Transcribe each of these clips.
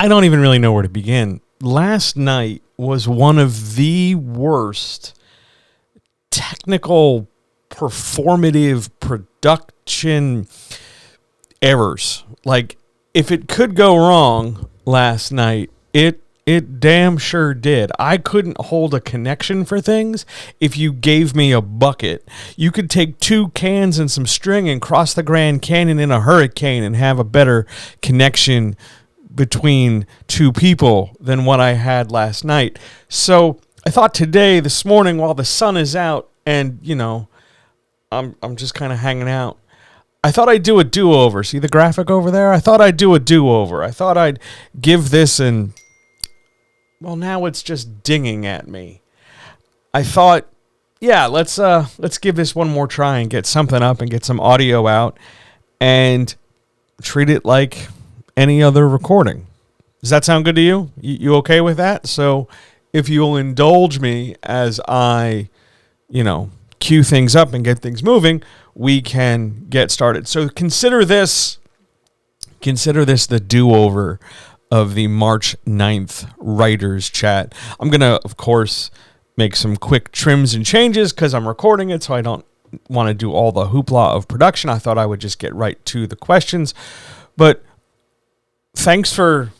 I don't even really know where to begin. Last night was one of the worst technical, performative production errors. Like, if it could go wrong last night, it damn sure did. I couldn't hold a connection for things if you gave me a bucket. You could take 2 cans and some string and cross the Grand Canyon in a hurricane and have a better connection between 2 people than what I had last night. So I thought this morning, while the sun is out and, I'm just kind of hanging out, I thought I'd do a do-over. See the graphic over there? I thought I'd do a do-over. I thought I'd give this well, now it's just dinging at me. I thought, let's give this one more try and get something up and get some audio out and treat it like any other recording. Does that sound good to you? You okay with that? So if you'll indulge me as I, cue things up and get things moving, we can get started. So consider this the do-over of the March 9th Writers Chat. I'm going to, of course, make some quick trims and changes because I'm recording it, so I don't want to do all the hoopla of production. I thought I would just get right to the questions. But thanks for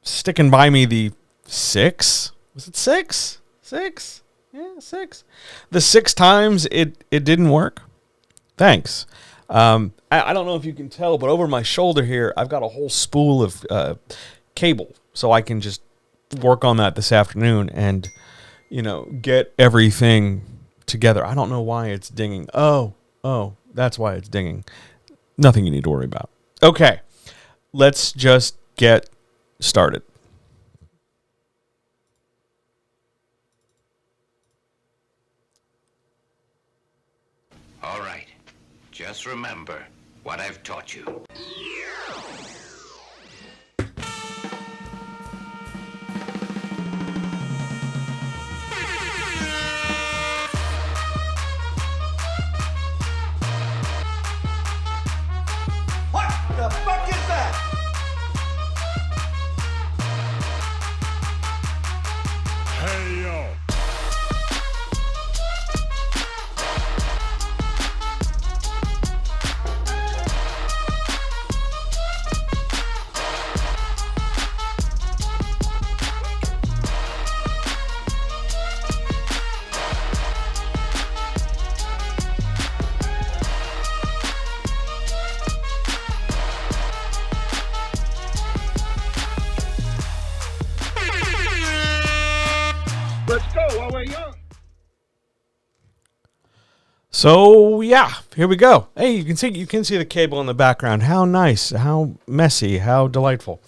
sticking by me the 6? Was it 6? 6? Yeah, 6. The 6 times it didn't work. Thanks. I don't know if you can tell, but over my shoulder here, I've got a whole spool of cable, so I can just work on that this afternoon and, get everything together. I don't know why it's dinging. Oh, that's why it's dinging. Nothing you need to worry about. Okay, let's just get started. All right. Just remember what I've taught you. What the fuck is that? Hey, yo. Let's go while we're young. So here we go. Hey, you can see the cable in the background. How nice, how messy, how delightful.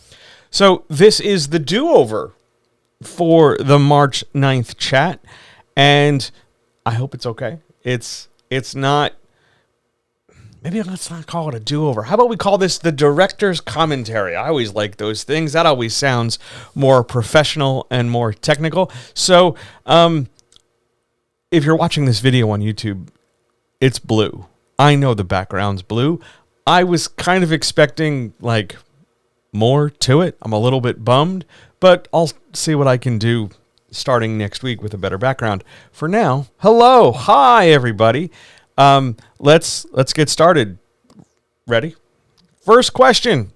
So this is the do-over for the March 9th chat, and I hope it's okay. It's not. Maybe let's not call it a do-over. How about we call this the director's commentary? I always like those things. That always sounds more professional and more technical. So, if you're watching this video on YouTube, it's blue. I know the background's blue. I was kind of expecting, more to it. I'm a little bit bummed, but I'll see what I can do starting next week with a better background. For now, hello. Hi, everybody. Let's get started. Ready? First question.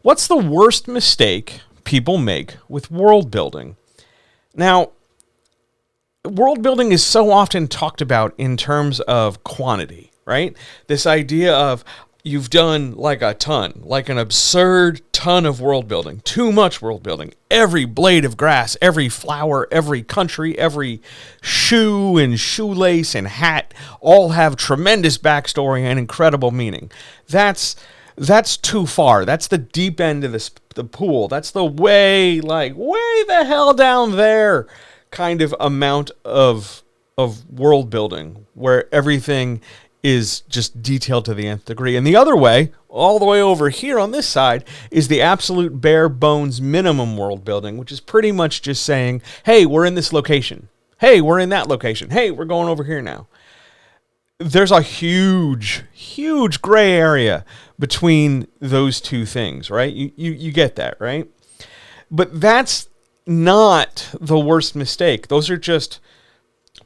What's the worst mistake people make with world building? Now, world building is so often talked about in terms of quantity, right? This idea of you've done like an absurd ton of world building, too much world building. Every blade of grass, every flower, every country, every shoe and shoelace and hat all have tremendous backstory and incredible meaning. That's too far. That's the deep end of the pool. That's the way the hell down there kind of amount of world building where everything is just detailed to the nth degree. And the other way, all the way over here on this side, is the absolute bare bones minimum world building, which is pretty much just saying, hey, we're in this location. Hey, we're in that location. Hey, we're going over here now. there's a huge gray area between those two things, right? You get that, right? But that's not the worst mistake. Those are just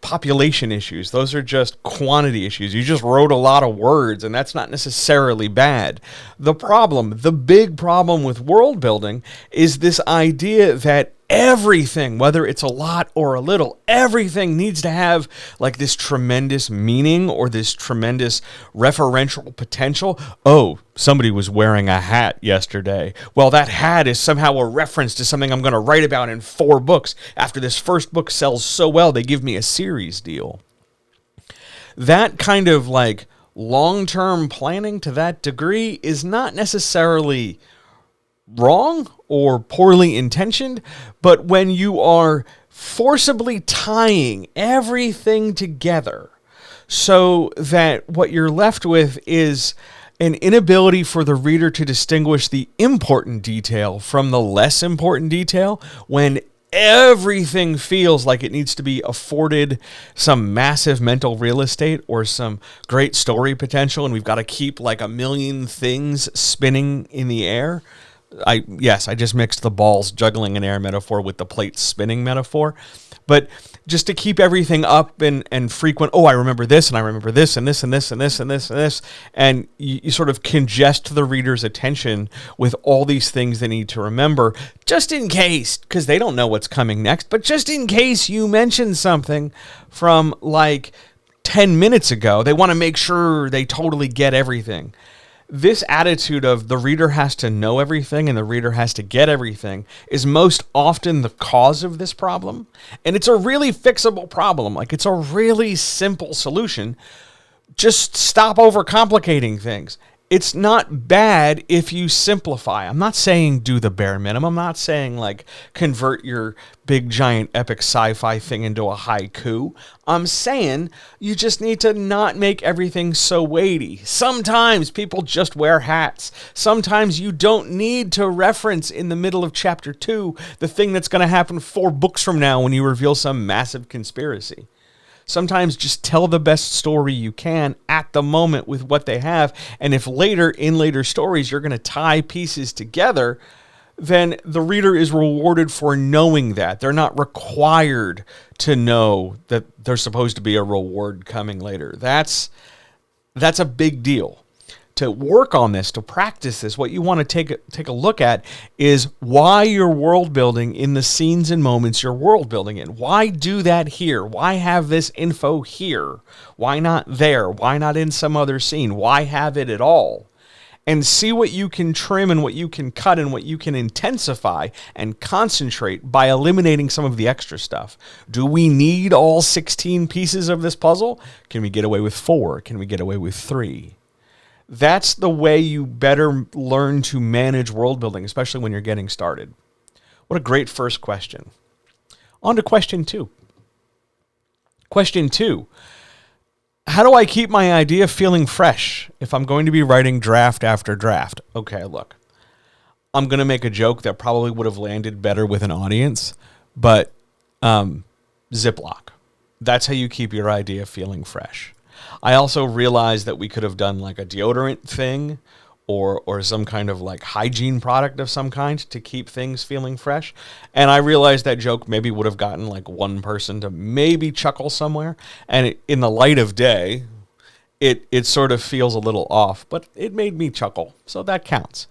population issues. Those are just quantity issues. You just wrote a lot of words, and that's not necessarily bad. The big problem with world building is this idea that everything, whether it's a lot or a little, everything needs to have like this tremendous meaning or this tremendous referential potential. Oh, somebody was wearing a hat yesterday. Well, that hat is somehow a reference to something I'm going to write about in 4 books. After this first book sells so well, they give me a series deal. That kind of like long-term planning to that degree is not necessarily wrong or poorly intentioned, but when you are forcibly tying everything together so that what you're left with is an inability for the reader to distinguish the important detail from the less important detail, when everything feels like it needs to be afforded some massive mental real estate or some great story potential, and we've got to keep like a million things spinning in the air. I just mixed the balls juggling an air metaphor with the plates spinning metaphor. But just to keep everything up and frequent, I remember this, and I remember this, and this, and this, and this, and this, and this. And you sort of congest the reader's attention with all these things they need to remember, just in case, because they don't know what's coming next, but just in case you mention something from like 10 minutes ago, they want to make sure they totally get everything. This attitude of the reader has to know everything and the reader has to get everything is most often the cause of this problem. And it's a really fixable problem. Like, it's a really simple solution. Just stop overcomplicating things. It's not bad if you simplify. I'm not saying do the bare minimum. I'm not saying like convert your big giant epic sci-fi thing into a haiku. I'm saying you just need to not make everything so weighty. Sometimes people just wear hats. Sometimes you don't need to reference in the middle of chapter 2 the thing that's going to happen 4 books from now when you reveal some massive conspiracy. Sometimes just tell the best story you can at the moment with what they have. And if later, in later stories, you're going to tie pieces together, then the reader is rewarded for knowing that. They're not required to know that there's supposed to be a reward coming later. That's a big deal. To work on this, to practice this, what you want to take a look at is why you're world building in the scenes and moments you're world building in. Why do that here? Why have this info here? Why not there? Why not in some other scene? Why have it at all? And see what you can trim and what you can cut and what you can intensify and concentrate by eliminating some of the extra stuff. Do we need all 16 pieces of this puzzle? Can we get away with 4? Can we get away with 3? That's the way you better learn to manage world building, especially when you're getting started. What a great first question. On to question 2. Question 2. How do I keep my idea feeling fresh if I'm going to be writing draft after draft? Okay, look. I'm going to make a joke that probably would have landed better with an audience, but Ziploc. That's how you keep your idea feeling fresh. I also realized that we could have done like a deodorant thing or some kind of like hygiene product of some kind to keep things feeling fresh. And I realized that joke maybe would have gotten like one person to maybe chuckle somewhere. And in the light of day, it sort of feels a little off, but it made me chuckle. So that counts.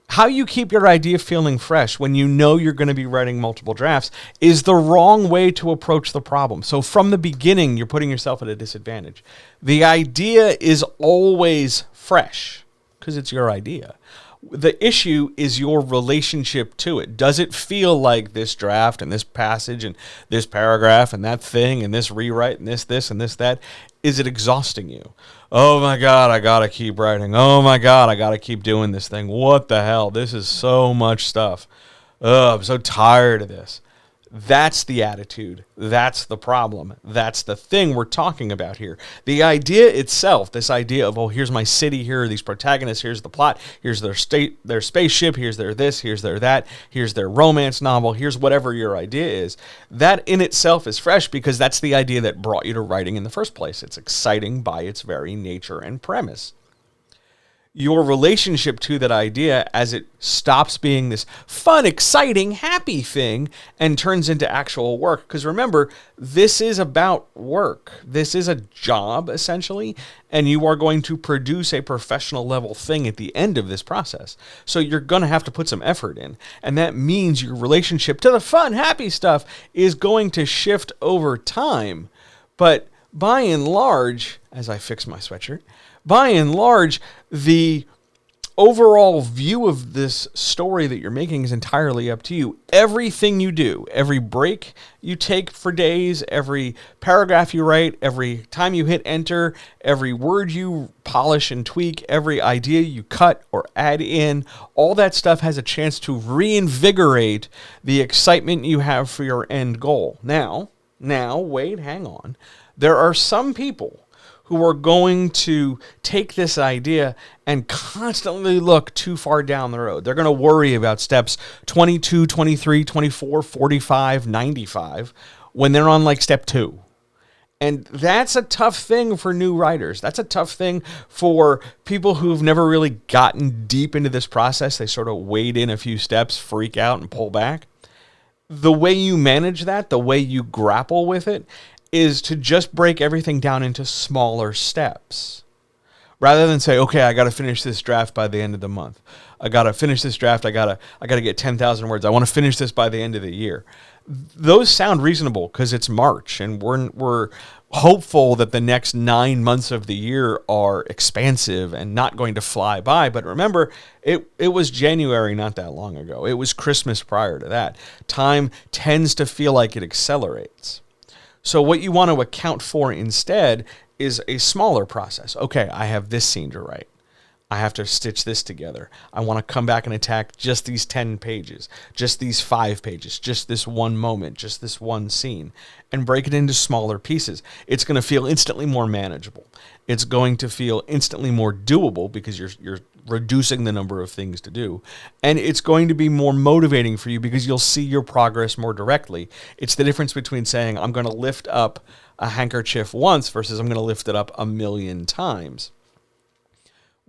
How you keep your idea feeling fresh when you know you're going to be writing multiple drafts is the wrong way to approach the problem. So from the beginning, you're putting yourself at a disadvantage. The idea is always fresh because it's your idea. The issue is your relationship to it. Does it feel like this draft and this passage and this paragraph and that thing and this rewrite and this and this, that? Is it exhausting you? Oh my God, I gotta keep writing. Oh my God, I gotta keep doing this thing. What the hell? This is so much stuff. I'm so tired of this. That's the attitude. That's the problem. That's the thing we're talking about here. The idea itself, this idea of, oh, here's my city, here are these protagonists, here's the plot, here's their spaceship, here's their this, here's their that, here's their romance novel, here's whatever your idea is. That in itself is fresh because that's the idea that brought you to writing in the first place. It's exciting by its very nature and premise. Your relationship to that idea as it stops being this fun, exciting, happy thing and turns into actual work. Because remember, this is about work. This is a job, essentially, and you are going to produce a professional level thing at the end of this process. So you're going to have to put some effort in. And that means your relationship to the fun, happy stuff is going to shift over time. But by and large, as I fix my sweatshirt, by and large, the overall view of this story that you're making is entirely up to you. Everything you do, every break you take for days, every paragraph you write, every time you hit enter, every word you polish and tweak, every idea you cut or add in, all that stuff has a chance to reinvigorate the excitement you have for your end goal. Now, wait, hang on. There are some people who are going to take this idea and constantly look too far down the road. They're going to worry about steps 22, 23, 24, 45, 95 when they're on like step 2. And that's a tough thing for new writers. That's a tough thing for people who've never really gotten deep into this process. They sort of wade in a few steps, freak out, and pull back. The way you manage that, the way you grapple with it, is to just break everything down into smaller steps. Rather than say, okay, I got to finish this draft by the end of the month. I got to finish this draft. I got to get 10,000 words. I want to finish this by the end of the year. Those sound reasonable because it's March and we're hopeful that the next 9 months of the year are expansive and not going to fly by. But remember, it was January not that long ago. It was Christmas prior to that. Time tends to feel like it accelerates. So what you want to account for instead is a smaller process. Okay, I have this scene to write. I have to stitch this together. I want to come back and attack just these 10 pages, just these 5 pages, just this one moment, just this one scene, and break it into smaller pieces. It's going to feel instantly more manageable. It's going to feel instantly more doable because you're reducing the number of things to do. And it's going to be more motivating for you because you'll see your progress more directly. It's the difference between saying, I'm going to lift up a handkerchief once versus I'm going to lift it up 1,000,000 times.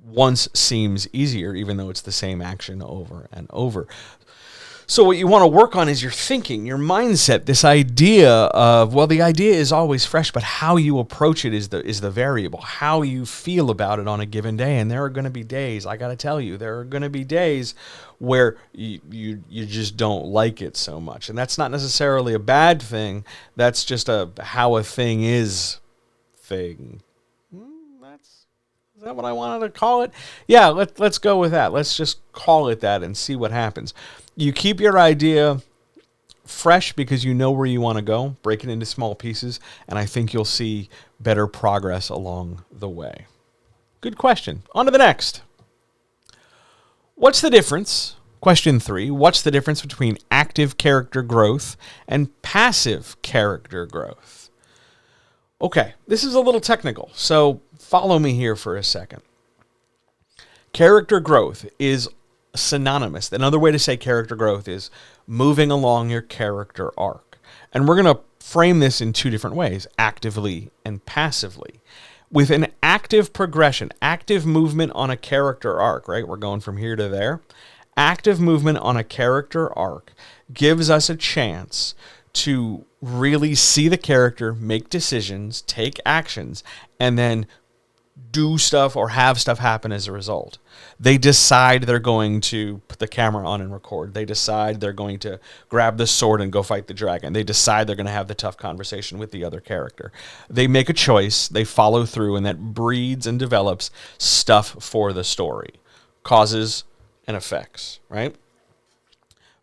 Once seems easier, even though it's the same action over and over. So what you want to work on is your thinking, your mindset, this idea of, well, the idea is always fresh, but how you approach it is the variable, how you feel about it on a given day. And there are going to be days, I got to tell you, there are going to be days where you just don't like it so much. And that's not necessarily a bad thing. That's just how a thing is thing. Is that what I wanted to call it? Yeah, let's go with that. Let's just call it that and see what happens. You keep your idea fresh because you know where you want to go, break it into small pieces, and I think you'll see better progress along the way. Good question. On to the next. What's the difference? Question 3. What's the difference between active character growth and passive character growth? Okay, this is a little technical, so follow me here for a second. Character growth is synonymous. Another way to say character growth is moving along your character arc. And we're going to frame this in 2 different ways, actively and passively. With an active progression, active movement on a character arc, right? We're going from here to there. Active movement on a character arc gives us a chance to really see the character, make decisions, take actions, and then do stuff or have stuff happen as a result. They decide they're going to put the camera on and record. They decide they're going to grab the sword and go fight the dragon. They decide they're going to have the tough conversation with the other character. They make a choice, they follow through, and that breeds and develops stuff for the story. Causes and effects, right?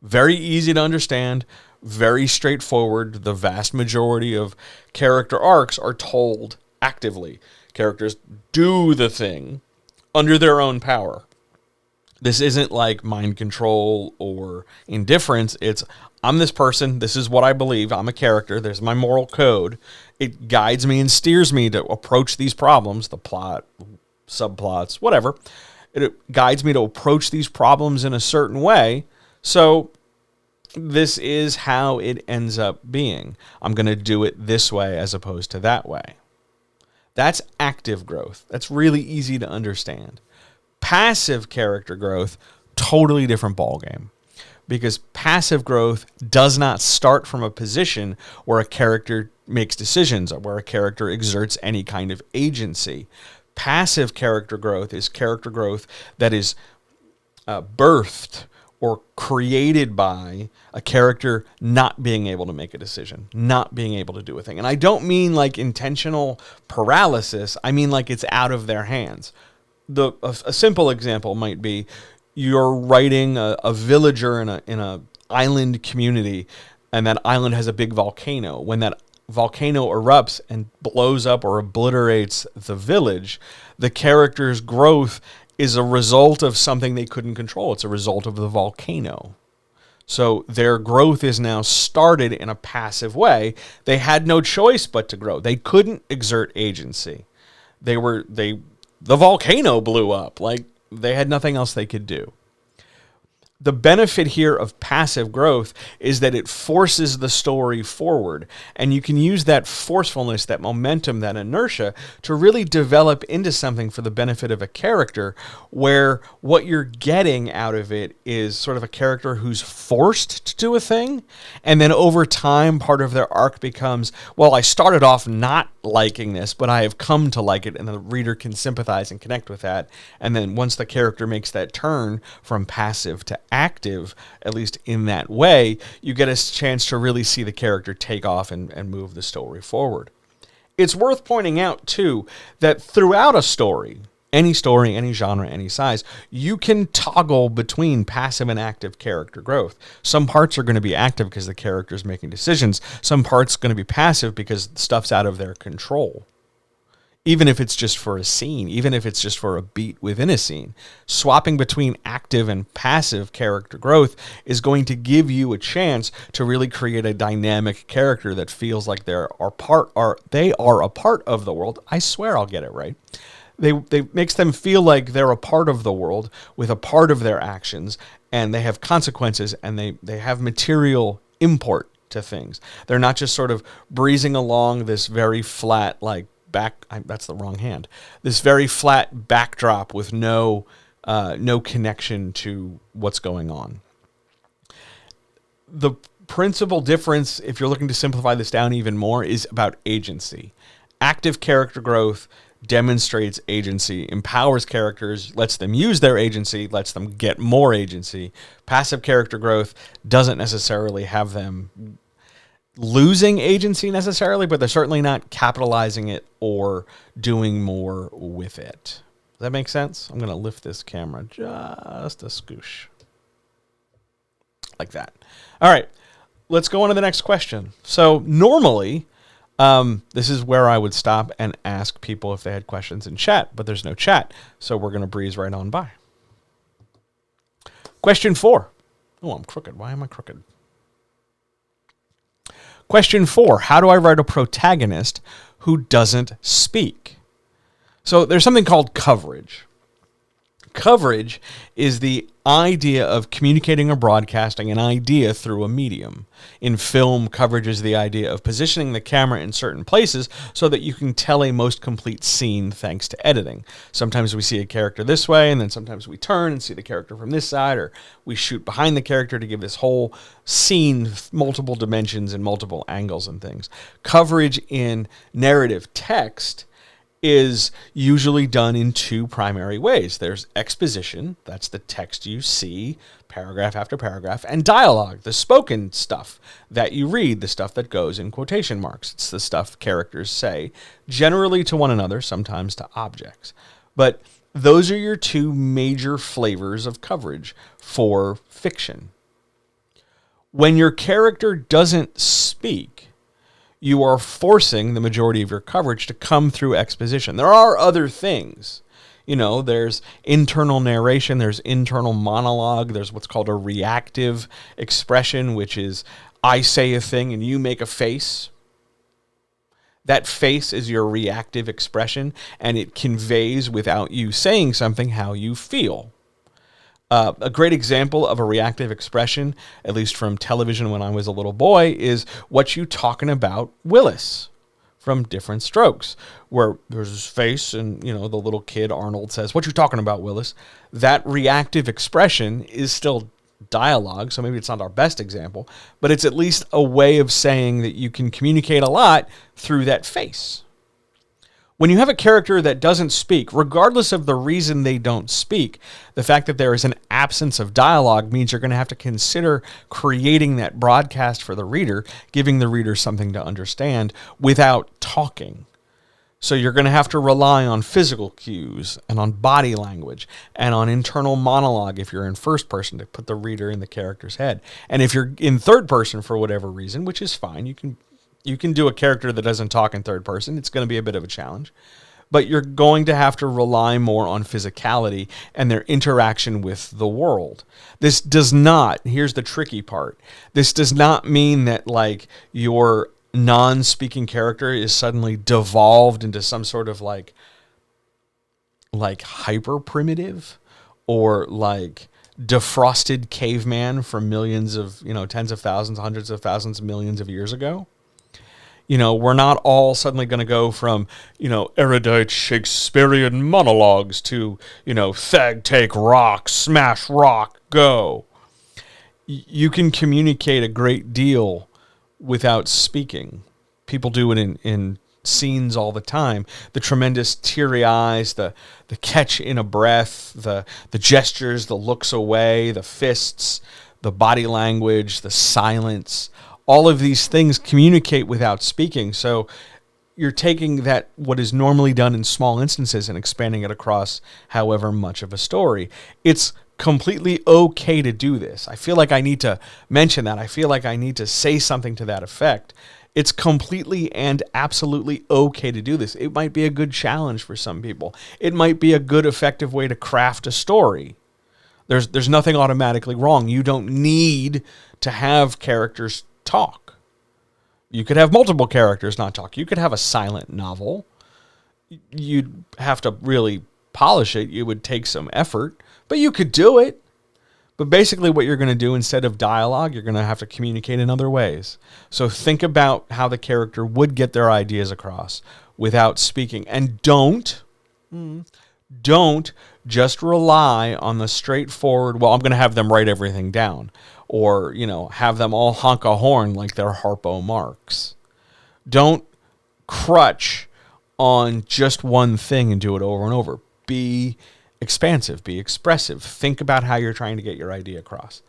Very easy to understand, very straightforward. The vast majority of character arcs are told actively. Characters do the thing under their own power. This isn't like mind control or indifference. It's, I'm this person. This is what I believe. I'm a character. There's my moral code. It guides me and steers me to approach these problems, the plot, subplots, whatever. It guides me to approach these problems in a certain way. So this is how it ends up being. I'm going to do it this way as opposed to that way. That's active growth. That's really easy to understand. Passive character growth, totally different ballgame. Because passive growth does not start from a position where a character makes decisions or where a character exerts any kind of agency. Passive character growth is character growth that is birthed or created by a character not being able to make a decision, not being able to do a thing. And I don't mean like intentional paralysis. I mean like it's out of their hands. A simple example might be you're writing a villager in a island community, and that island has a big volcano. When that volcano erupts and blows up or obliterates the village, the character's growth is a result of something they couldn't control. It's a result of the volcano. So their growth is now started in a passive way. They had no choice but to grow. They couldn't exert agency. The volcano blew up. Like, they had nothing else they could do. The benefit here of passive growth is that it forces the story forward, and you can use that forcefulness, that momentum, that inertia to really develop into something for the benefit of a character where what you're getting out of it is sort of a character who's forced to do a thing, and then over time part of their arc becomes, well, I started off not liking this, but I have come to like it, and the reader can sympathize and connect with that. And then once the character makes that turn from passive to active, at least in that way, you get a chance to really see the character take off and move the story forward. It's worth pointing out, too, that throughout a story, any genre, any size, you can toggle between passive and active character growth. Some parts are going to be active because the character's making decisions. Some parts are going to be passive because stuff's out of their control. Even if it's just for a scene, even if it's just for a beat within a scene, swapping between active and passive character growth is going to give you a chance to really create a dynamic character that feels like they are a part of the world. I swear I'll get it right. They makes them feel like they're a part of the world with a part of their actions, and they have consequences, and they have material import to things. They're not just sort of breezing along this very flat, like, that's the wrong hand. This very flat backdrop with no connection to what's going on. The principal difference, if you're looking to simplify this down even more, is about agency. Active character growth demonstrates agency, empowers characters, lets them use their agency, lets them get more agency. Passive character growth doesn't necessarily have them losing agency necessarily, but they're certainly not capitalizing it or doing more with it. Does that make sense? I'm going to lift this camera just a scoosh. Like that. All right, let's go on to the next question. So normally, this is where I would stop and ask people if they had questions in chat, but there's no chat, so we're going to breeze right on by. Question 4. Oh, I'm crooked. Why am I crooked? Question 4, how do I write a protagonist who doesn't speak? So there's something called coverage. Coverage is the idea of communicating or broadcasting an idea through a medium. In film, coverage is the idea of positioning the camera in certain places so that you can tell a most complete scene thanks to editing. Sometimes we see a character this way, and then sometimes we turn and see the character from this side, or we shoot behind the character to give this whole scene multiple dimensions and multiple angles and things. Coverage in narrative text is usually done in two primary ways. There's exposition, that's the text you see, paragraph after paragraph, and dialogue, the spoken stuff that you read, the stuff that goes in quotation marks. It's the stuff characters say, generally to one another, sometimes to objects. But those are your two major flavors of coverage for fiction. When your character doesn't speak, you are forcing the majority of your coverage to come through exposition. There are other things There's internal narration, there's internal monologue, there's what's called a reactive expression, which is I say a thing and you make a face. That face is your reactive expression, and it conveys without you saying something how you feel. A great example of a reactive expression, at least from television when I was a little boy, is What You Talking About, Willis, from Different Strokes, where there's his face and, the little kid Arnold says, "What you talking about, Willis?" That reactive expression is still dialogue, so maybe it's not our best example, but it's at least a way of saying that you can communicate a lot through that face. When you have a character that doesn't speak, regardless of the reason they don't speak, the fact that there is an absence of dialogue means you're going to have to consider creating that broadcast for the reader, giving the reader something to understand without talking. So you're going to have to rely on physical cues and on body language and on internal monologue if you're in first person to put the reader in the character's head. And if you're in third person for whatever reason, which is fine, you can do a character that doesn't talk in third person. It's going to be a bit of a challenge. But you're going to have to rely more on physicality and their interaction with the world. This does not, here's the tricky part, this does not mean that your non-speaking character is suddenly devolved into some sort of like hyper primitive or defrosted caveman from millions of, tens of thousands, hundreds of thousands, millions of years ago. We're not all suddenly going to go from, erudite Shakespearean monologues to, thag, take, rock, smash, rock, go. You can communicate a great deal without speaking. People do it in scenes all the time. The tremendous teary eyes, the catch in a breath, the gestures, the looks away, the fists, the body language, the silence. All of these things communicate without speaking. So you're taking that, what is normally done in small instances, and expanding it across however much of a story. It's completely okay to do this. I feel like I need to mention that. I feel like I need to say something to that effect. It's completely and absolutely okay to do this. It might be a good challenge for some people. It might be a good, effective way to craft a story. There's nothing automatically wrong. You don't need to have characters talk. You could have multiple characters not talk. You could have a silent novel. You'd have to really polish it. It would take some effort, but you could do it. But basically what you're going to do, instead of dialogue, you're going to have to communicate in other ways. So think about how the character would get their ideas across without speaking. And don't just rely on the straightforward, well, I'm going to have them write everything down, or, have them all honk a horn like they're Harpo Marx. Don't crutch on just one thing and do it over and over. Be expansive, be expressive. Think about how you're trying to get your idea across.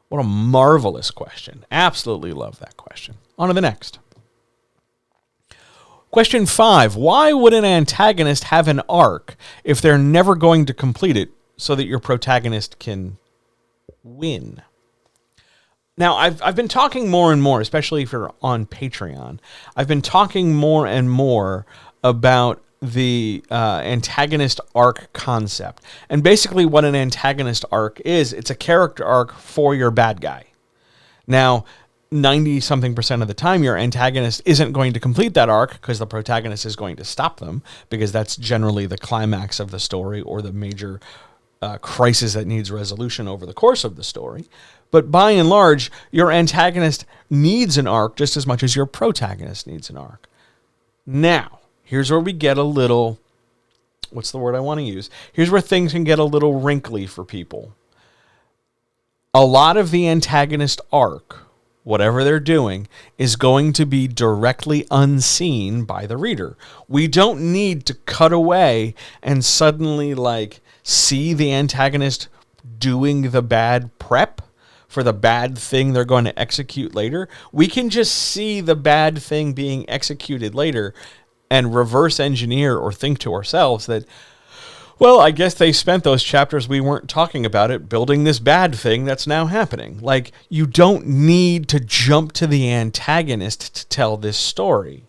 What a marvelous question. Absolutely love that question. On to the next. Question 5. Why would an antagonist have an arc if they're never going to complete it so that your protagonist can win? Now, I've been talking more and more, especially if you're on Patreon, I've been talking more and more about the antagonist arc concept. And basically what an antagonist arc is, it's a character arc for your bad guy. Now, 90-something% of the time, your antagonist isn't going to complete that arc because the protagonist is going to stop them, because that's generally the climax of the story or the major crisis that needs resolution over the course of the story. But by and large, your antagonist needs an arc just as much as your protagonist needs an arc. Now, here's where we get a little, what's the word I want to use? Here's where things can get a little wrinkly for people. A lot of the antagonist arc, whatever they're doing, is going to be directly unseen by the reader. We don't need to cut away and suddenly see the antagonist doing the bad prep for the bad thing they're going to execute later. We can just see the bad thing being executed later and reverse engineer or think to ourselves that, well, I guess they spent those chapters we weren't talking about it building this bad thing that's now happening. You don't need to jump to the antagonist to tell this story.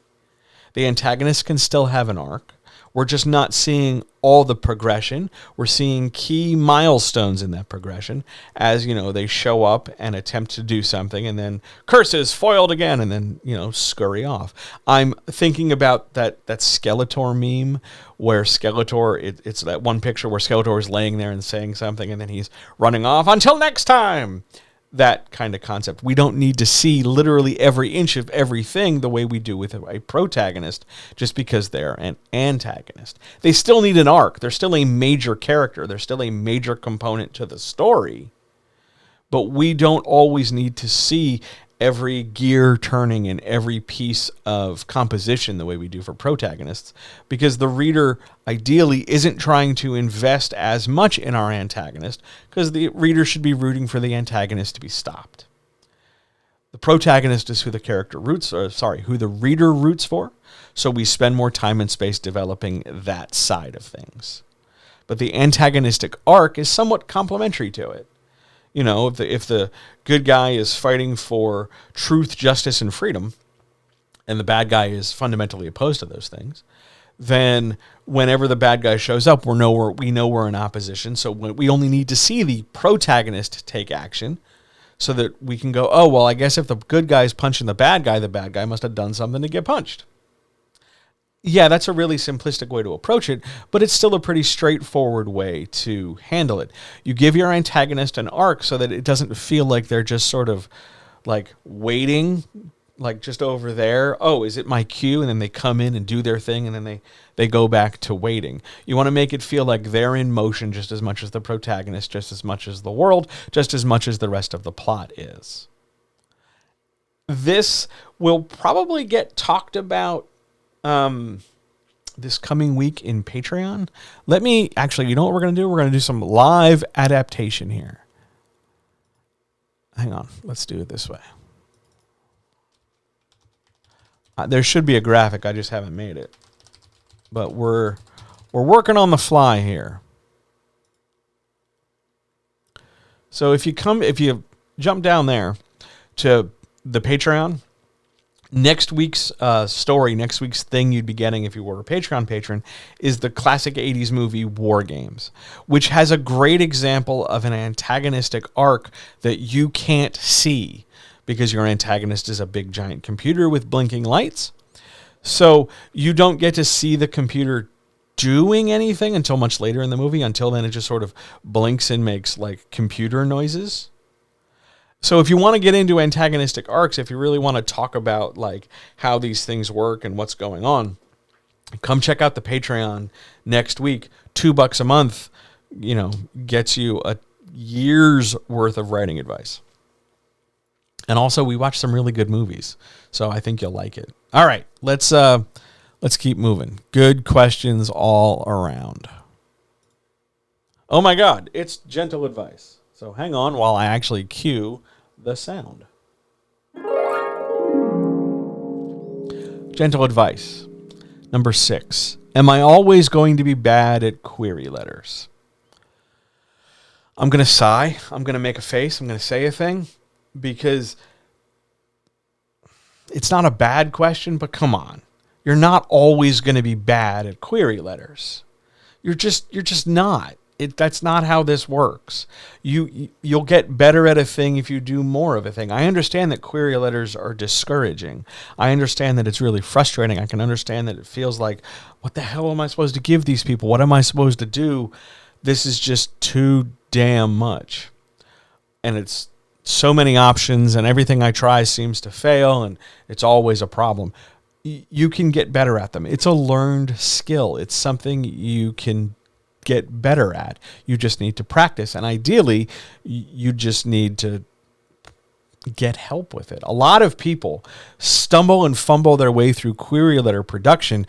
The antagonist can still have an arc. We're just not seeing all the progression. We're seeing key milestones in that progression as, they show up and attempt to do something and then curses, foiled again, and then, scurry off. I'm thinking about that Skeletor meme where Skeletor, it's that one picture where Skeletor is laying there and saying something and then he's running off. Until next time! That kind of concept. We don't need to see literally every inch of everything the way we do with a protagonist just because they're an antagonist. They still need an arc. They're still a major character. They're still a major component to the story. But we don't always need to see every gear turning and every piece of composition the way we do for protagonists, because the reader ideally isn't trying to invest as much in our antagonist, because the reader should be rooting for the antagonist to be stopped. The protagonist is who the who the reader roots for, so we spend more time and space developing that side of things. But the antagonistic arc is somewhat complementary to it. If the good guy is fighting for truth, justice, and freedom, and the bad guy is fundamentally opposed to those things, then whenever the bad guy shows up, we know we're in opposition. So we only need to see the protagonist take action so that we can go, oh, well, I guess if the good guy is punching the bad guy must have done something to get punched. Yeah, that's a really simplistic way to approach it, but it's still a pretty straightforward way to handle it. You give your antagonist an arc so that it doesn't feel like they're just sort of like waiting, like just over there. Oh, is it my cue? And then they come in and do their thing, and then they go back to waiting. You want to make it feel like they're in motion just as much as the protagonist, just as much as the world, just as much as the rest of the plot is. This will probably get talked about this coming week in Patreon. Let me actually, you know what we're going to do? We're going to do some live adaptation here. Hang on. Let's do it this way. There should be a graphic. I just haven't made it. But we're working on the fly here. So if you jump down there to the Patreon, next week's story, next week's thing you'd be getting if you were a Patreon patron is the classic 80s movie War Games, which has a great example of an antagonistic arc that you can't see because your antagonist is a big giant computer with blinking lights. So you don't get to see the computer doing anything until much later in the movie. Until then, it just sort of blinks and makes like computer noises. So if you want to get into antagonistic arcs, if you really want to talk about like how these things work and what's going on, come check out the Patreon next week. $2 a month, gets you a year's worth of writing advice. And also we watch some really good movies. So I think you'll like it. All right, let's keep moving. Good questions all around. Oh my God, it's gentle advice. So hang on while I actually cue the sound. Gentle advice. Number 6. Am I always going to be bad at query letters? I'm going to sigh. I'm going to make a face. I'm going to say a thing because it's not a bad question, but come on. You're not always going to be bad at query letters. You're just not. That's not how this works. You'll get better at a thing if you do more of a thing. I understand that query letters are discouraging. I understand that it's really frustrating. I can understand that it feels like, what the hell am I supposed to give these people? What am I supposed to do? This is just too damn much. And it's so many options, and everything I try seems to fail, and it's always a problem. You can get better at them. It's a learned skill. It's something you can get better at. You just need to practice, and ideally you just need to get help with it. A lot of people stumble and fumble their way through query letter production,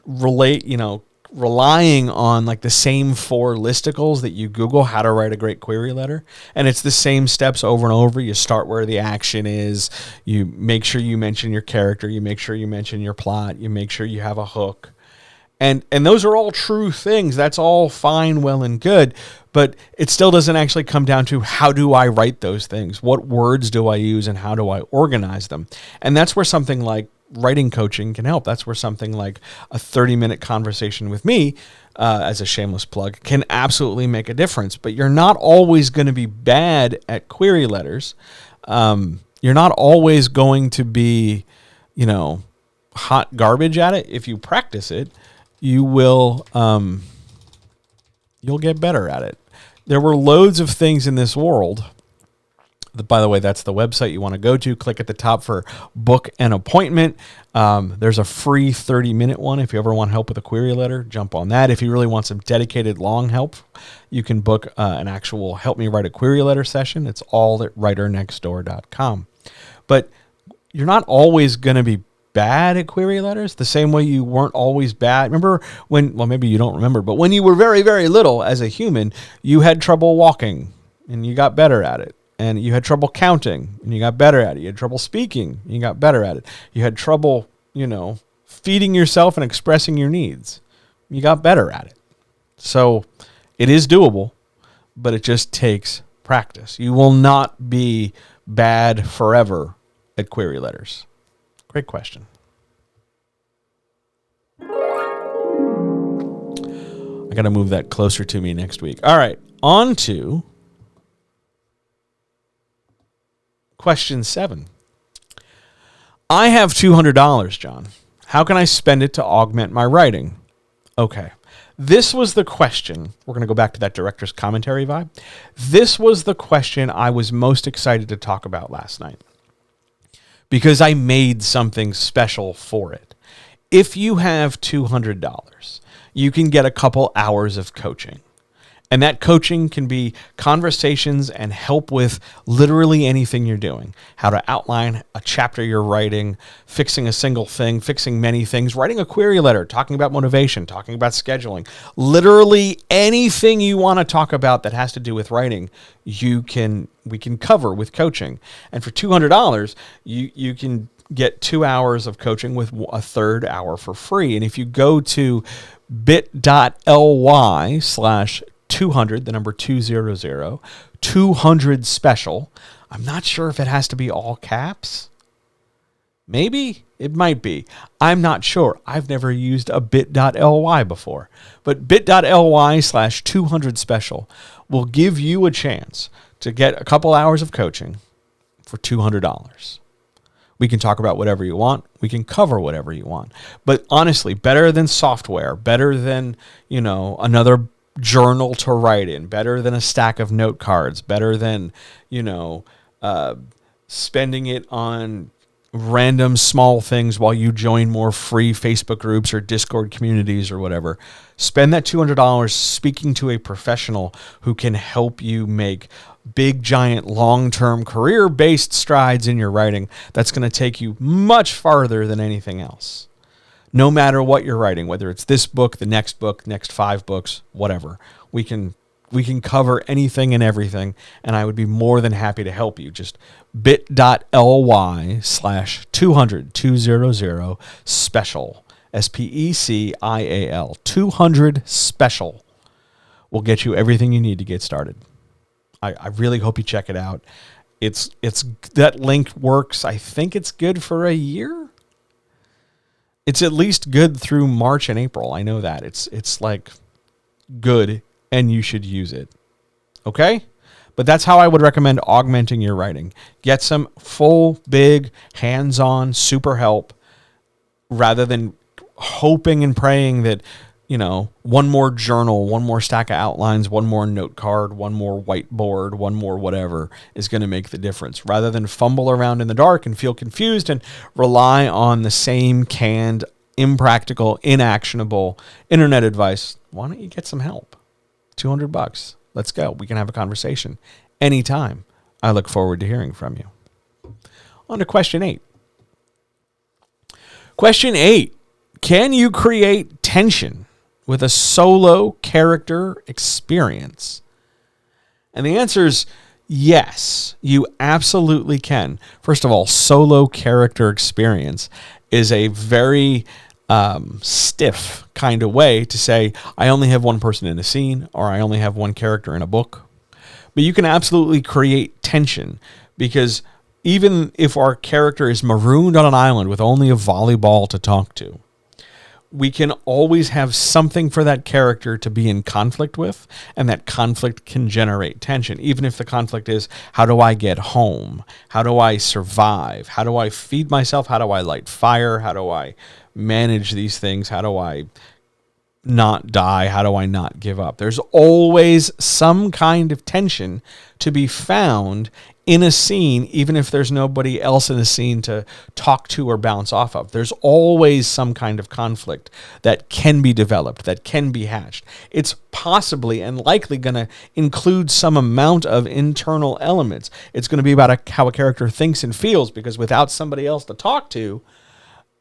relying on like the same 4 listicles that you Google how to write a great query letter. And it's the same steps over and over. You start where the action is. You make sure you mention your character. You make sure you mention your plot. You make sure you have a hook. And those are all true things. That's all fine, well, and good. But it still doesn't actually come down to how do I write those things? What words do I use and how do I organize them? And that's where something like writing coaching can help. That's where something like a 30-minute conversation with me, as a shameless plug, can absolutely make a difference. But you're not always going to be bad at query letters. You're not always going to be, hot garbage at it. If you practice it, you will, you'll get better at it. There were loads of things in this world. By the way, that's the website you want to go to. Click at the top for book an appointment. There's a free 30-minute one. If you ever want help with a query letter, jump on that. If you really want some dedicated long help, you can book an actual help me write a query letter session. It's all at writernextdoor.com. But you're not always going to be bad at query letters the same way you weren't always bad. Remember when, well, maybe you don't remember, but when you were very, very little as a human, you had trouble walking and you got better at it. And you had trouble counting, and you got better at it. You had trouble speaking, and you got better at it. You had trouble, feeding yourself and expressing your needs. You got better at it. So it is doable, but it just takes practice. You will not be bad forever at query letters. Great question. I got to move that closer to me next week. All right, on to Question 7. I have $200, John. How can I spend it to augment my writing? Okay. This was the question. We're going to go back to that director's commentary vibe. This was the question I was most excited to talk about last night because I made something special for it. If you have $200, you can get a couple hours of coaching. And that coaching can be conversations and help with literally anything you're doing. How to outline a chapter you're writing, fixing a single thing, fixing many things, writing a query letter, talking about motivation, talking about scheduling. Literally anything you want to talk about that has to do with writing, we can cover with coaching. And for $200, you can get 2 hours of coaching with a third hour for free. And if you go to bit.ly/200, the number 200, 200 special. I'm not sure if it has to be all caps. Maybe it might be. I'm not sure. I've never used a bit.ly before. But bit.ly/200 special will give you a chance to get a couple hours of coaching for $200. We can talk about whatever you want. We can cover whatever you want. But honestly, better than software, better than, another journal to write in, better than a stack of note cards, better than, spending it on random small things while you join more free Facebook groups or Discord communities or whatever. Spend that $200 speaking to a professional who can help you make big, giant, long-term career-based strides in your writing. That's going to take you much farther than anything else. No matter what you're writing, whether it's this book, the next 5 books, whatever, we can cover anything and everything, and I would be more than happy to help you. Just bit.ly/200 special, SPECIAL, 200 special will get you everything you need to get started. I really hope you check it out. It's that link works. I think it's good for a year. It's at least good through March and April. I know that. It's like good, and you should use it. Okay? But that's how I would recommend augmenting your writing. Get some full, big, hands-on, super help rather than hoping and praying that, one more journal, one more stack of outlines, one more note card, one more whiteboard, one more whatever is going to make the difference. Rather than fumble around in the dark and feel confused and rely on the same canned, impractical, inactionable internet advice, why don't you get some help? $200. Let's go. We can have a conversation anytime. I look forward to hearing from you. On to question 8. Question 8. Can you create tension with a solo character experience? And the answer is yes, you absolutely can. First of all, solo character experience is a very stiff kind of way to say, I only have one person in a scene, or I only have one character in a book. But you can absolutely create tension because even if our character is marooned on an island with only a volleyball to talk to, we can always have something for that character to be in conflict with, and that conflict can generate tension. Even if the conflict is, how do I get home? How do I survive? How do I feed myself? How do I light fire? How do I manage these things? How do I not die? How do I not give up? There's always some kind of tension to be found in a scene, even if there's nobody else in the scene to talk to or bounce off of. There's always some kind of conflict that can be developed, that can be hatched. It's possibly and likely going to include some amount of internal elements. It's going to be about how a character thinks and feels, because without somebody else to talk to,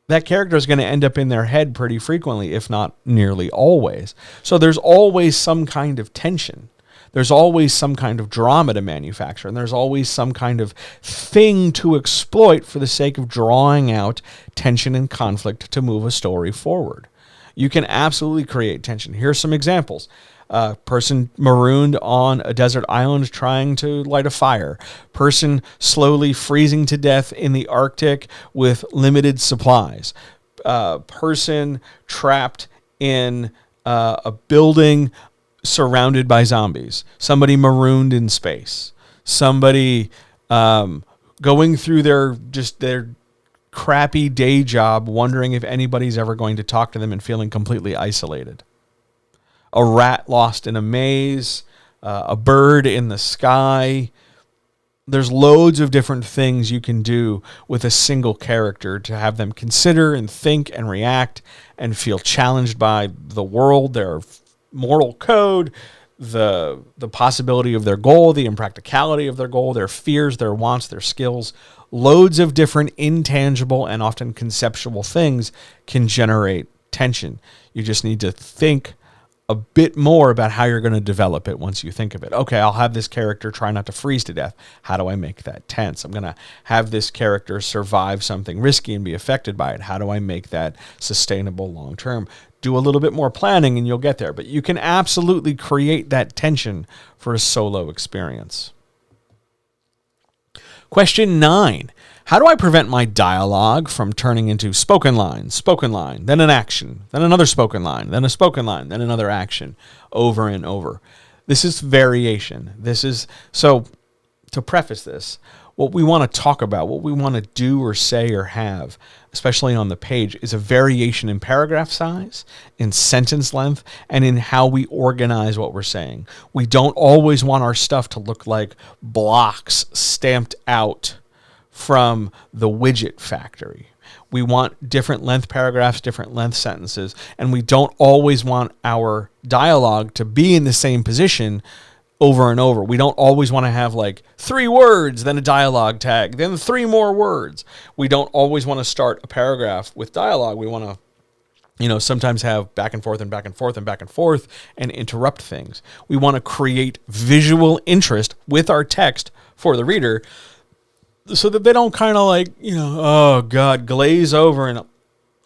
that character is going to end up in their head pretty frequently, if not nearly always. So there's always some kind of tension. There's always some kind of drama to manufacture, and there's always some kind of thing to exploit for the sake of drawing out tension and conflict to move a story forward. You can absolutely create tension. Here's some examples. A person marooned on a desert island trying to light a fire. Person slowly freezing to death in the Arctic with limited supplies. Person trapped in a building surrounded by zombies. Somebody marooned in space. Somebody going through their crappy day job, wondering if anybody's ever going to talk to them and feeling completely isolated. A rat lost in a maze, a bird in the sky. There's loads of different things you can do with a single character to have them consider and think and react and feel challenged by the world, their moral code, the possibility of their goal, the impracticality of their goal, their fears, their wants, their skills. Loads of different intangible and often conceptual things can generate tension. You just need to think a bit more about how you're going to develop it once you think of it. Okay, I'll have this character try not to freeze to death. How do I make that tense? I'm going to have this character survive something risky and be affected by it. How do I make that sustainable long term? Do a little bit more planning and you'll get there. But you can absolutely create that tension for a solo experience. Question 9. How do I prevent my dialogue from turning into spoken line, then an action, then another spoken line, then a spoken line, then another action, over and over? This is variation. So to preface this, what we want to talk about, what we want to do or say or have, especially on the page, is a variation in paragraph size, in sentence length, and in how we organize what we're saying. We don't always want our stuff to look like blocks stamped out from the widget factory. We want different length paragraphs, different length sentences, and we don't always want our dialogue to be in the same position over and over. We don't always want to have like 3 words, then a dialogue tag, then 3 more words. We don't always want to start a paragraph with dialogue. We want to, sometimes have back and forth and back and forth and back and forth and interrupt things. We want to create visual interest with our text for the reader so that they don't kind of like, oh God, glaze over and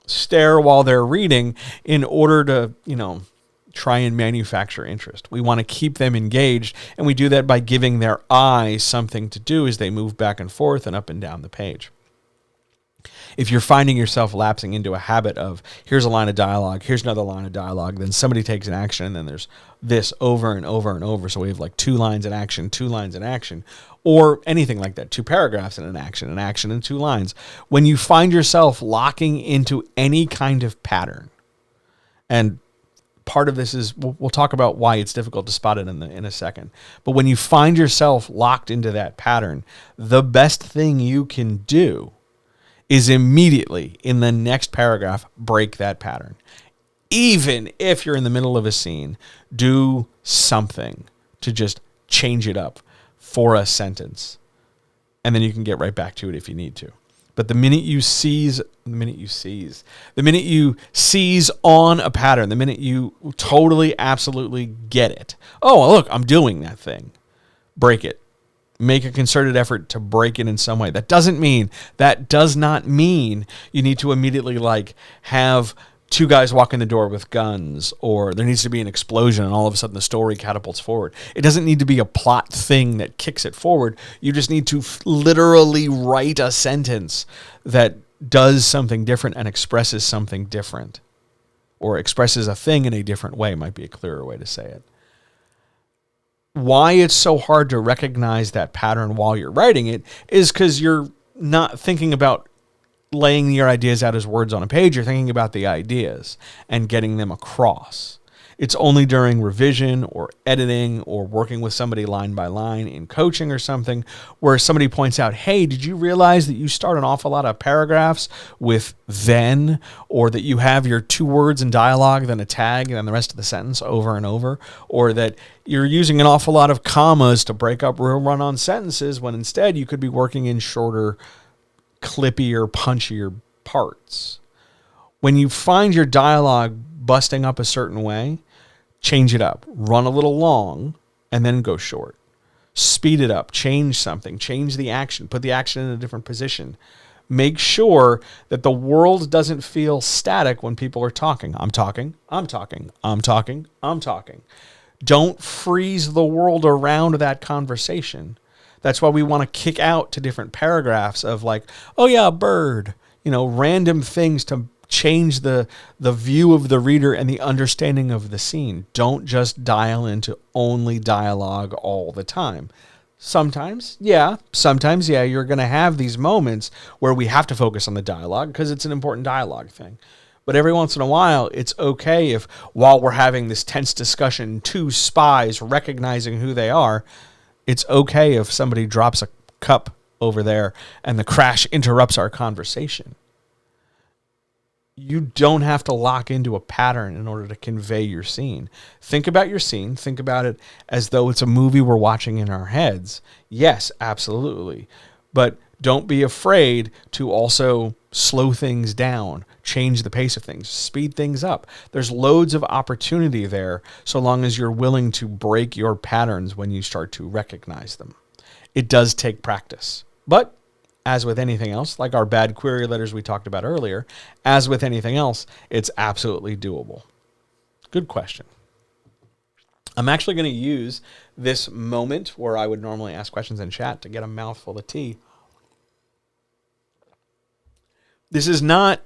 stare while they're reading in order to, try and manufacture interest. We want to keep them engaged, and we do that by giving their eyes something to do as they move back and forth and up and down the page. If you're finding yourself lapsing into a habit of here's a line of dialogue, here's another line of dialogue, then somebody takes an action, and then there's this over and over and over. So we have like 2 lines in action, 2 lines in action, or anything like that, 2 paragraphs in an action and 2 lines. When you find yourself locking into any kind of pattern, and part of this is, we'll talk about why it's difficult to spot it in a second. But when you find yourself locked into that pattern, the best thing you can do is immediately in the next paragraph, break that pattern. Even if you're in the middle of a scene, do something to just change it up for a sentence. And then you can get right back to it if you need to. But the minute you seize on a pattern, the minute you totally, absolutely get it. Oh, look, I'm doing that thing. Break it. Make a concerted effort to break it in some way. That does not mean you need to immediately have two guys walk in the door with guns, or there needs to be an explosion and all of a sudden the story catapults forward. It doesn't need to be a plot thing that kicks it forward. You just need to literally write a sentence that does something different and expresses something different, or expresses a thing in a different way, might be a clearer way to say it. Why it's so hard to recognize that pattern while you're writing it is because you're not thinking about laying your ideas out as words on a page. You're thinking about the ideas and getting them across. It's only during revision or editing or working with somebody line by line in coaching or something where somebody points out, hey, did you realize that you start an awful lot of paragraphs with then, or that you have your 2 words in dialogue, then a tag, and then the rest of the sentence over and over, or that you're using an awful lot of commas to break up real run-on sentences when instead you could be working in shorter, clippier, punchier parts. When you find your dialogue busting up a certain way, change it up, run a little long, and then go short. Speed it up, change something, change the action, put the action in a different position. Make sure that the world doesn't feel static when people are talking. I'm talking, I'm talking, I'm talking, I'm talking. Don't freeze the world around that conversation. That's why we want to kick out to different paragraphs of like, oh yeah, a bird, random things to change the view of the reader and the understanding of the scene. Don't just dial into only dialogue all the time. Sometimes, yeah, you're going to have these moments where we have to focus on the dialogue because it's an important dialogue thing. But every once in a while, it's okay if while we're having this tense discussion, 2 spies recognizing who they are, it's okay if somebody drops a cup over there and the crash interrupts our conversation. You don't have to lock into a pattern in order to convey your scene. Think about your scene. Think about it as though it's a movie we're watching in our heads. Yes, absolutely. But don't be afraid to also slow things down, change the pace of things, speed things up. There's loads of opportunity there so long as you're willing to break your patterns when you start to recognize them. It does take practice. But as with anything else, like our bad query letters we talked about earlier, as with anything else, it's absolutely doable. Good question. I'm actually going to use this moment where I would normally ask questions in chat to get a mouthful of tea. This is not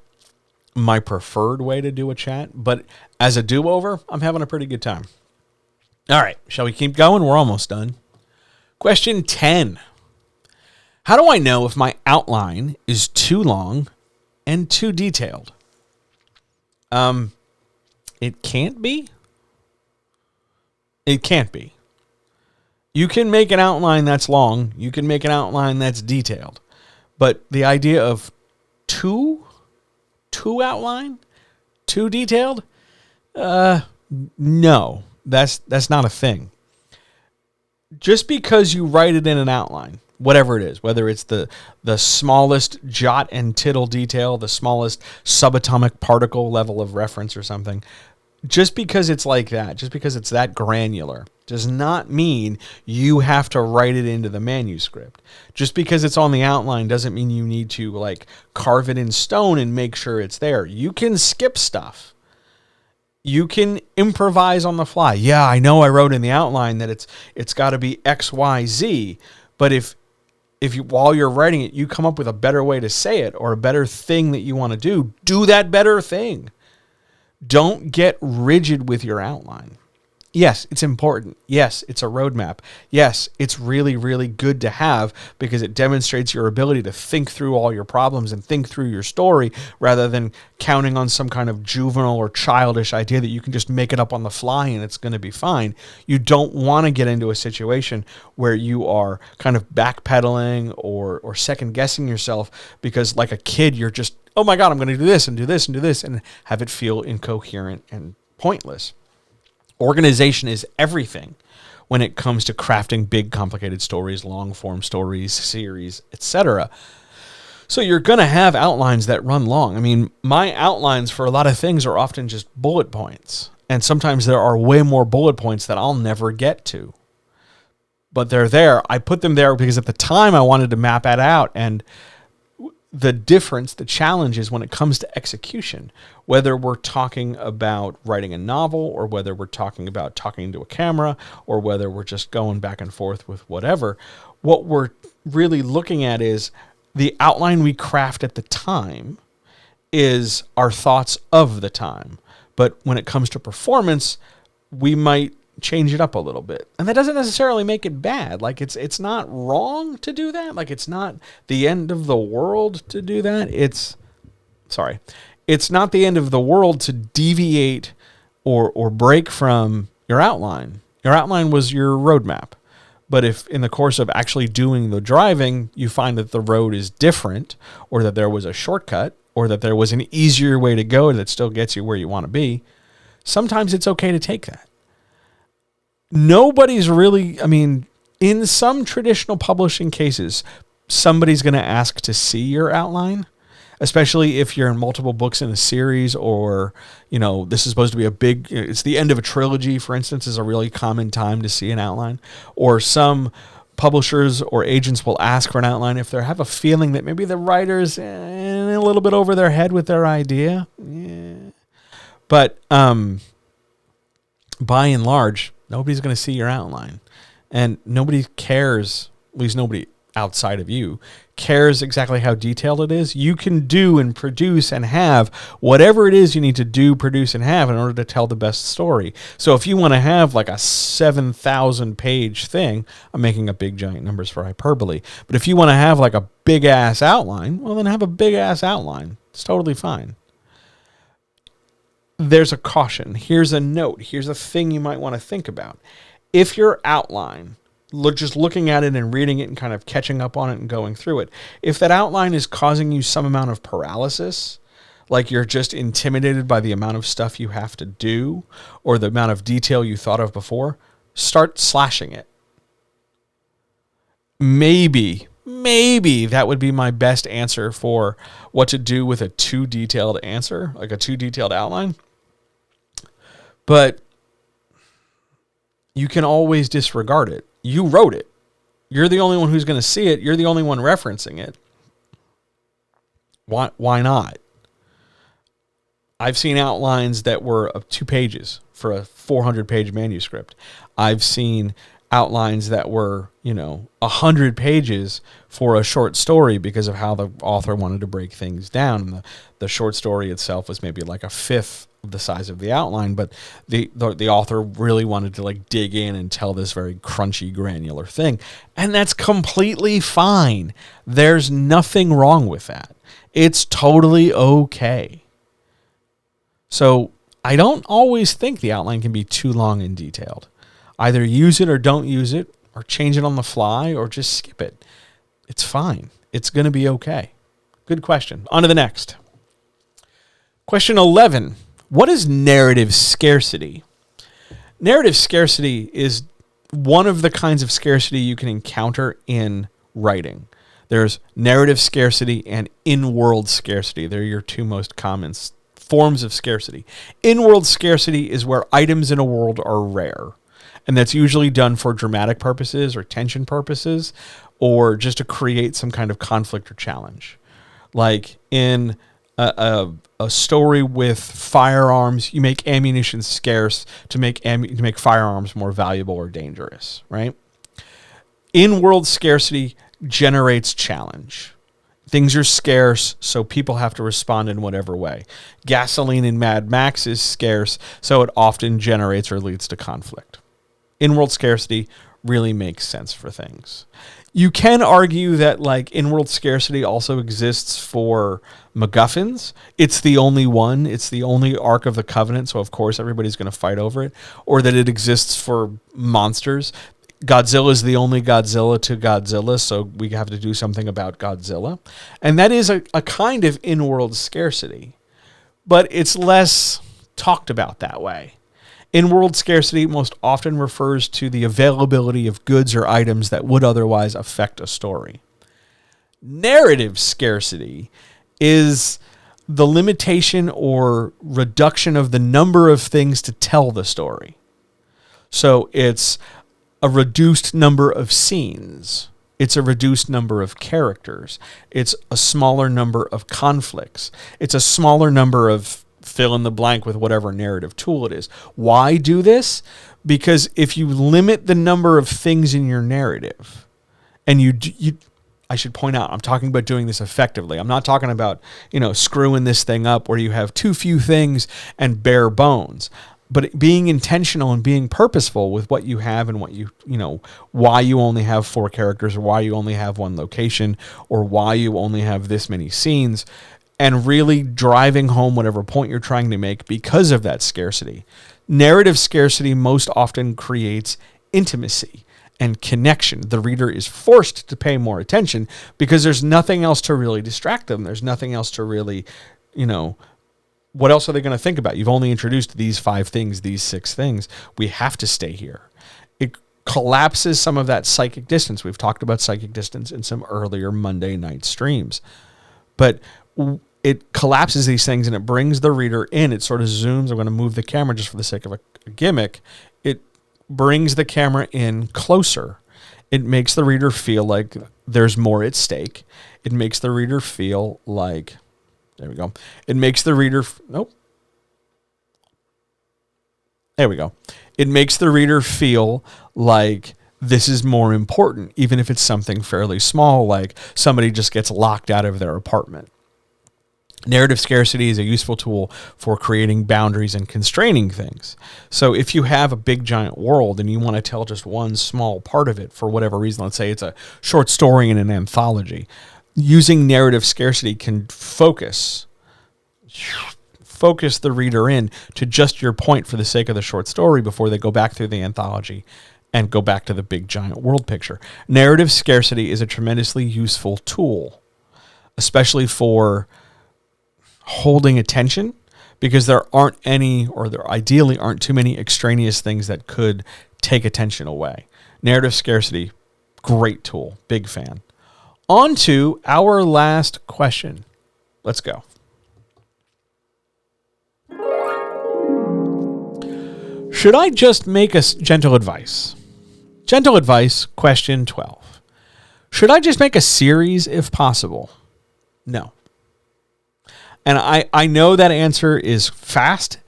my preferred way to do a chat, but as a do-over, I'm having a pretty good time. All right, shall we keep going? We're almost done. Question 10. How do I know if my outline is too long and too detailed? It can't be. It can't be. You can make an outline that's long. You can make an outline that's detailed. But the idea of too outline, too detailed? No, that's not a thing. Just because you write it in an outline, whatever it is, whether it's the smallest jot and tittle detail, the smallest subatomic particle level of reference or something, just because it's like that, just because it's that granular, does not mean you have to write it into the manuscript. Just because it's on the outline doesn't mean you need to like carve it in stone and make sure it's there. You can skip stuff. You can improvise on the fly. Yeah, I know I wrote in the outline that it's got to be X, Y, Z, but if you, while you're writing it, you come up with a better way to say it or a better thing that you want to do that better thing. Don't get rigid with your outline. Yes, it's important. Yes, it's a roadmap. Yes, it's really, really good to have because it demonstrates your ability to think through all your problems and think through your story rather than counting on some kind of juvenile or childish idea that you can just make it up on the fly and it's going to be fine. You don't want to get into a situation where you are kind of backpedaling or second guessing yourself because like a kid, you're just, oh my God, I'm going to do this and do this and do this and have it feel incoherent and pointless. Organization is everything when it comes to crafting big, complicated stories, long-form stories, series, etc. So you're going to have outlines that run long. I mean, my outlines for a lot of things are often just bullet points. And sometimes there are way more bullet points that I'll never get to. But they're there. I put them there because at the time I wanted to map it out. And the difference, the challenge is when it comes to execution, whether we're talking about writing a novel or whether we're talking about talking to a camera or whether we're just going back and forth with whatever, what we're really looking at is the outline we craft at the time is our thoughts of the time. But when it comes to performance, we might change it up a little bit. And that doesn't necessarily make it bad. Like it's not wrong to do that. Like it's not the end of the world to do that. It's not the end of the world to deviate or break from your outline. Your outline was your roadmap. But if in the course of actually doing the driving, you find that the road is different or that there was a shortcut or that there was an easier way to go that still gets you where you want to be, sometimes it's okay to take that. Nobody's really, I mean, in some traditional publishing cases, somebody's going to ask to see your outline, especially if you're in multiple books in a series or, this is supposed to be it's the end of a trilogy, for instance, is a really common time to see an outline. Or some publishers or agents will ask for an outline if they have a feeling that maybe the writer's a little bit over their head with their idea. Yeah. But by and large, nobody's going to see your outline. And nobody cares, at least nobody outside of you, cares exactly how detailed it is. You can do and produce and have whatever it is you need to do, produce, and have in order to tell the best story. So if you want to have like a 7,000 page thing, I'm making up big giant numbers for hyperbole, but if you want to have like a big ass outline, well then have a big ass outline. It's totally fine. There's a caution. Here's a note. Here's a thing you might want to think about. If your outline, just looking at it and reading it and kind of catching up on it and going through it, if that outline is causing you some amount of paralysis, like you're just intimidated by the amount of stuff you have to do or the amount of detail you thought of before, start slashing it. Maybe that would be my best answer for what to do with a too detailed answer, like a too detailed outline. But you can always disregard it. You wrote it. You're the only one who's going to see it. You're the only one referencing it. Why not? I've seen outlines that were of 2 pages for a 400-page manuscript. I've seen outlines that were, 100 pages for a short story because of how the author wanted to break things down. And the short story itself was maybe like a fifth of the size of the outline, but the author really wanted to like dig in and tell this very crunchy, granular thing. And that's completely fine. There's nothing wrong with that. It's totally okay. So I don't always think the outline can be too long and detailed. Either use it or don't use it, or change it on the fly, or just skip it. It's fine. It's going to be okay. Good question. On to the next. Question 11. What is narrative scarcity? Narrative scarcity is one of the kinds of scarcity you can encounter in writing. There's narrative scarcity and in-world scarcity. They're your two most common forms of scarcity. In-world scarcity is where items in a world are rare. And that's usually done for dramatic purposes or tension purposes or just to create some kind of conflict or challenge. Like in a story with firearms, you make ammunition scarce to make firearms more valuable or dangerous, right? In-world scarcity generates challenge. Things are scarce, so people have to respond in whatever way. Gasoline in Mad Max is scarce, so it often generates or leads to conflict. In-world scarcity really makes sense for things. You can argue that like in-world scarcity also exists for MacGuffins. It's the only one. It's the only Ark of the Covenant, so of course everybody's going to fight over it. Or that it exists for monsters. Godzilla is the only Godzilla to Godzilla, so we have to do something about Godzilla. And that is a kind of in-world scarcity. But it's less talked about that way. In-world scarcity most often refers to the availability of goods or items that would otherwise affect a story. Narrative scarcity is the limitation or reduction of the number of things to tell the story. So it's a reduced number of scenes, It's a reduced number of characters. It's a smaller number of conflicts. It's a smaller number of fill in the blank with whatever narrative tool it is. Why do this? Because if you limit the number of things in your narrative, and I should point out, I'm talking about doing this effectively. I'm not talking about, screwing this thing up where you have too few things and bare bones. But being intentional and being purposeful with what you have and what why you only have 4 characters, or why you only have 1 location, or why you only have this many scenes, and really driving home whatever point you're trying to make because of that scarcity. Narrative scarcity most often creates intimacy and connection. The reader is forced to pay more attention because there's nothing else to really distract them. There's nothing else to really, what else are they going to think about? You've only introduced these 5 things, these 6 things. We have to stay here. It collapses some of that psychic distance. We've talked about psychic distance in some earlier Monday night streams. But it collapses these things and it brings the reader in. It sort of zooms. I'm going to move the camera just for the sake of a gimmick. It brings the camera in closer. It makes the reader feel like there's more at stake. It makes the reader feel like... There we go. It makes the reader... Nope. There we go. It makes the reader feel like this is more important, even if it's something fairly small, like somebody just gets locked out of their apartment. Narrative scarcity is a useful tool for creating boundaries and constraining things. So if you have a big giant world and you want to tell just one small part of it for whatever reason, let's say it's a short story in an anthology, using narrative scarcity can focus the reader in to just your point for the sake of the short story before they go back through the anthology and go back to the big giant world picture. Narrative scarcity is a tremendously useful tool, especially for holding attention, because there aren't any, or there ideally aren't too many extraneous things that could take attention away. Narrative scarcity, great tool, big fan. On to our last question. Let's go. Should I just make a gentle advice? Gentle advice, question 12. Should I just make a series if possible? No. And I know that answer is fast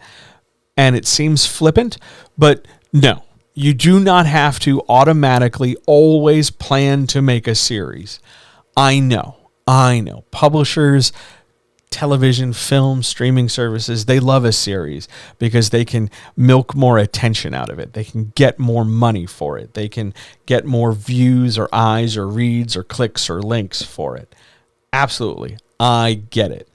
and it seems flippant, but no. You do not have to automatically always plan to make a series. I know. Publishers, television, film, streaming services, they love a series because they can milk more attention out of it. They can get more money for it. They can get more views or eyes or reads or clicks or links for it. Absolutely. I get it.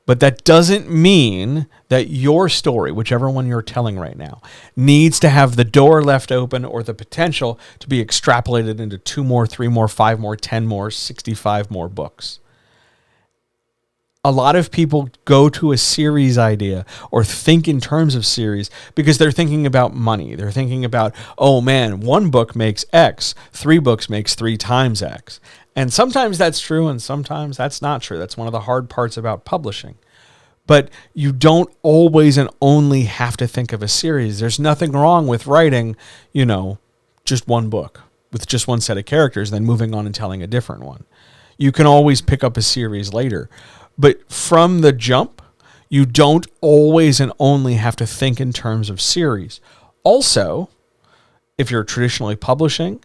But that doesn't mean that your story, whichever one you're telling right now, needs to have the door left open or the potential to be extrapolated into 2 more, 3 more, 5 more, 10 more, 65 more books. A lot of people go to a series idea or think in terms of series because they're thinking about money. They're thinking about, oh man, 1 book makes X, 3 books makes 3 times X. And sometimes that's true and sometimes that's not true. That's one of the hard parts about publishing. But you don't always and only have to think of a series. There's nothing wrong with writing, just 1 book with just 1 set of characters, then moving on and telling a different one. You can always pick up a series later. But from the jump, you don't always and only have to think in terms of series. Also, if you're traditionally publishing,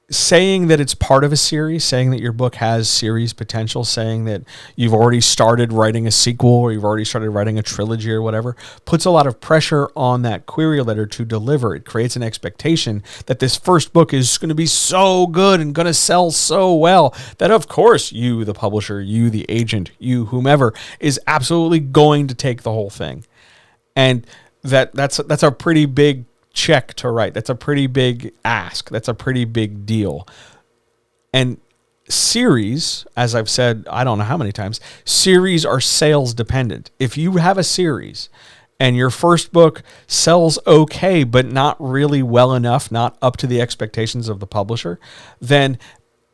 saying that it's part of a series, saying that your book has series potential, saying that you've already started writing a sequel or you've already started writing a trilogy or whatever, puts a lot of pressure on that query letter to deliver. It creates an expectation that this first book is going to be so good and going to sell so well that, of course, you, the publisher, you, the agent, you, whomever, is absolutely going to take the whole thing. And that's a pretty big check to write. That's a pretty big ask. That's a pretty big deal. And series, as I've said, I don't know how many times, series are sales dependent. If you have a series and your first book sells okay, but not really well enough, not up to the expectations of the publisher, then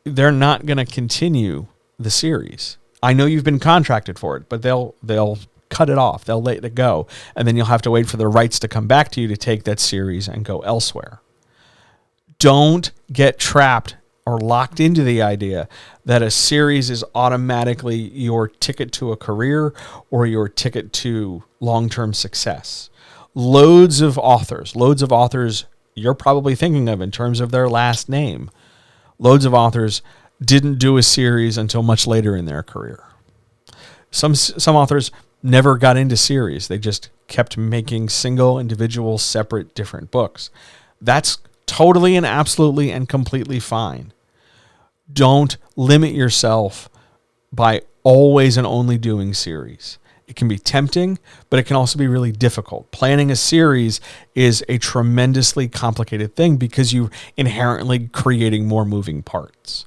they're not going to continue the series. I know you've been contracted for it, but they'll cut it off. They'll let it go. And then you'll have to wait for the rights to come back to you to take that series and go elsewhere. Don't get trapped or locked into the idea that a series is automatically your ticket to a career or your ticket to long-term success. Loads of authors you're probably thinking of in terms of their last name. Loads of authors didn't do a series until much later in their career. Some authors never got into series. They just kept making single, individual, separate, different books. That's totally and absolutely and completely fine. Don't limit yourself by always and only doing series. It can be tempting, but it can also be really difficult. Planning a series is a tremendously complicated thing because you're inherently creating more moving parts.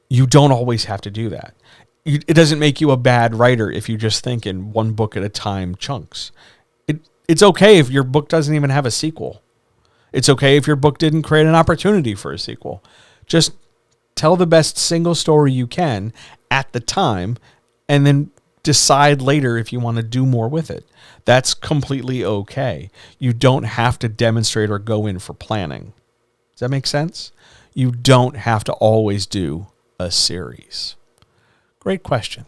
You don't always have to do that. It doesn't make you a bad writer if you just think in one book at a time chunks. It's okay if your book doesn't even have a sequel. It's okay if your book didn't create an opportunity for a sequel. Just tell the best single story you can at the time and then decide later if you want to do more with it. That's completely okay. You don't have to demonstrate or go in for planning. Does that make sense? You don't have to always do a series. Great question.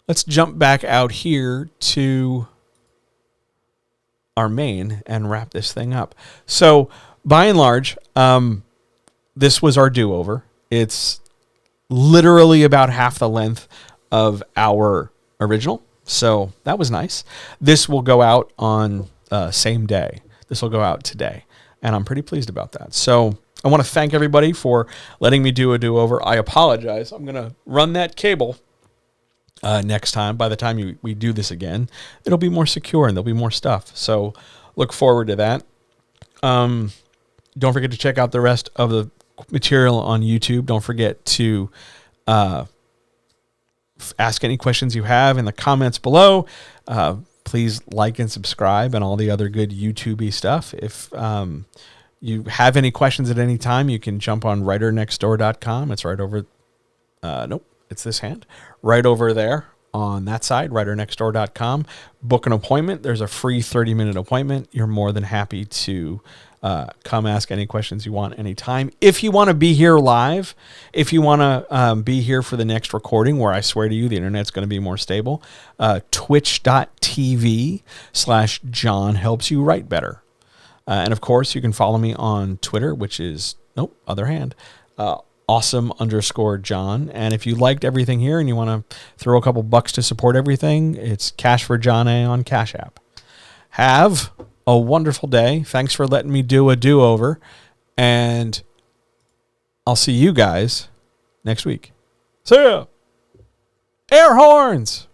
Let's jump back out here to our main and wrap this thing up. So by and large, this was our do-over. It's literally about half the length of our original. So that was nice. This will go out on same day. This will go out today. And I'm pretty pleased about that. So I want to thank everybody for letting me do a do-over. I apologize. I'm going to run that cable next time. By the time we do this again, it'll be more secure and there'll be more stuff. So look forward to that. Don't forget to check out the rest of the material on YouTube. Don't forget to ask any questions you have in the comments below. Please like and subscribe and all the other good YouTube-y stuff. If you have any questions at any time, you can jump on writernextdoor.com. It's right over. Nope, it's this hand. Right over there on that side, writernextdoor.com. Book an appointment. There's a free 30-minute appointment. You're more than happy to come ask any questions you want anytime. If you want to be here live, if you want to be here for the next recording where I swear to you the internet's going to be more stable, twitch.tv/John helps you write better. And of course, you can follow me on Twitter, which is, other hand, awesome_John. And if you liked everything here and you want to throw a couple bucks to support everything, it's Cash for John A on Cash App. Have a wonderful day. Thanks for letting me do a do-over. And I'll see you guys next week. See ya. Air horns.